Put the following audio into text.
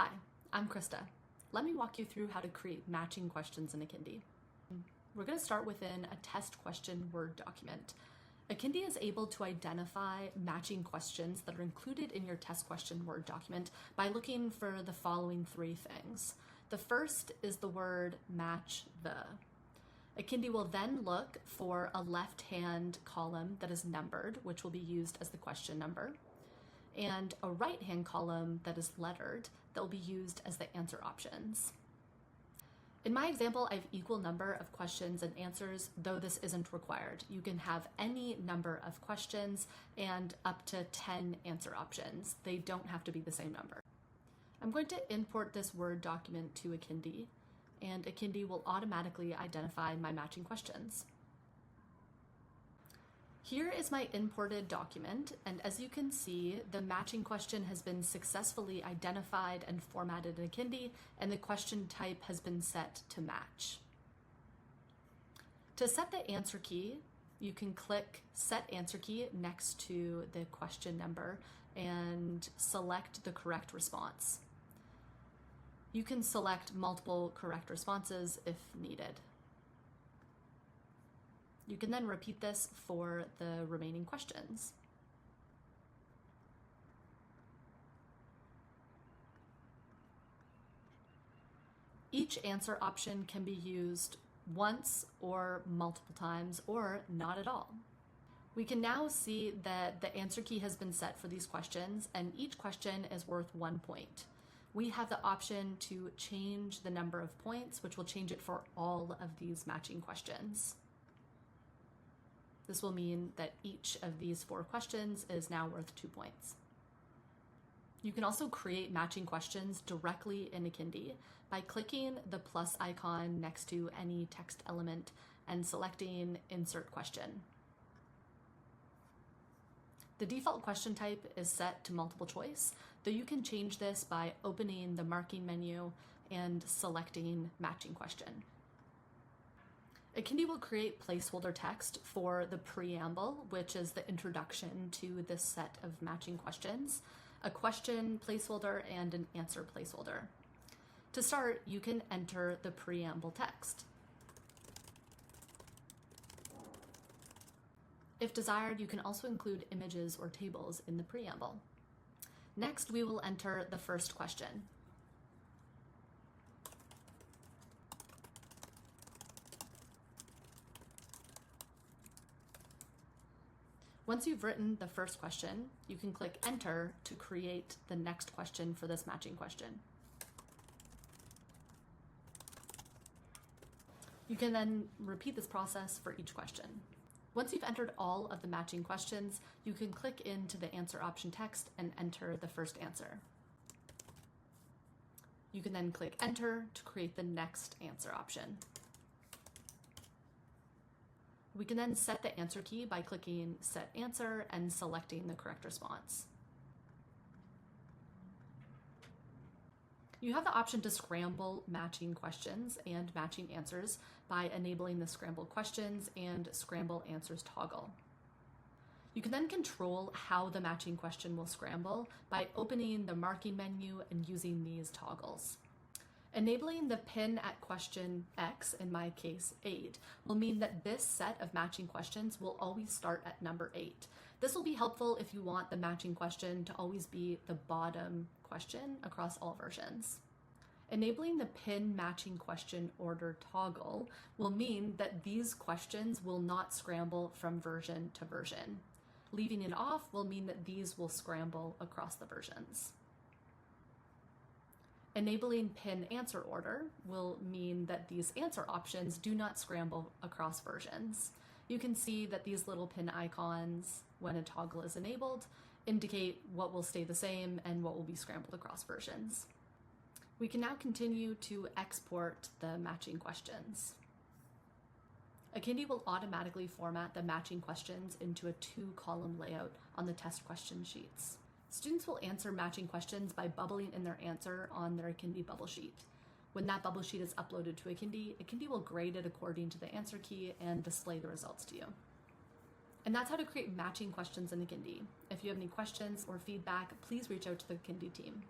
Hi, I'm Krista. Let me walk you through how to create matching questions in Akindi. We're going to start within a test question Word document. Akindi is able to identify matching questions that are included in your test question Word document by looking for the following three things. The first is the word match the. Akindi will then look for a left-hand column that is numbered, which will be used as the question number, and a right-hand column that is lettered that will be used as the answer options. In my example, I have equal number of questions and answers, though this isn't required. You can have any number of questions and up to 10 answer options. They don't have to be the same number. I'm going to import this Word document to Akindi, and Akindi will automatically identify my matching questions. Here is my imported document, and as you can see, the matching question has been successfully identified and formatted in Akindi, and the question type has been set to match. To set the answer key, you can click Set Answer Key next to the question number and select the correct response. You can select multiple correct responses if needed. You can then repeat this for the remaining questions. Each answer option can be used once or multiple times or not at all. We can now see that the answer key has been set for these questions, and each question is worth 1 point. We have the option to change the number of points, which will change it for all of these matching questions. This will mean that each of these 4 questions is now worth 2 points. You can also create matching questions directly in Akindi by clicking the plus icon next to any text element and selecting Insert Question. The default question type is set to multiple choice, though you can change this by opening the marking menu and selecting Matching Question. Akindi will create placeholder text for the preamble, which is the introduction to this set of matching questions, a question placeholder, and an answer placeholder. To start, you can enter the preamble text. If desired, you can also include images or tables in the preamble. Next, we will enter the first question. Once you've written the first question, you can click Enter to create the next question for this matching question. You can then repeat this process for each question. Once you've entered all of the matching questions, you can click into the answer option text and enter the first answer. You can then click Enter to create the next answer option. We can then set the answer key by clicking Set Answer and selecting the correct response. You have the option to scramble matching questions and matching answers by enabling the Scramble Questions and Scramble Answers toggle. You can then control how the matching question will scramble by opening the marking menu and using these toggles. Enabling the pin at question X, in my case 8, will mean that this set of matching questions will always start at number 8. This will be helpful if you want the matching question to always be the bottom question across all versions. Enabling the pin matching question order toggle will mean that these questions will not scramble from version to version. Leaving it off will mean that these will scramble across the versions. Enabling pin answer order will mean that these answer options do not scramble across versions. You can see that these little pin icons, when a toggle is enabled, indicate what will stay the same and what will be scrambled across versions. We can now continue to export the matching questions. Akindi will automatically format the matching questions into a 2-column layout on the test question sheets. Students will answer matching questions by bubbling in their answer on their Akindi bubble sheet. When that bubble sheet is uploaded to Akindi, Akindi will grade it according to the answer key and display the results to you. And that's how to create matching questions in Akindi. If you have any questions or feedback, please reach out to the Akindi team.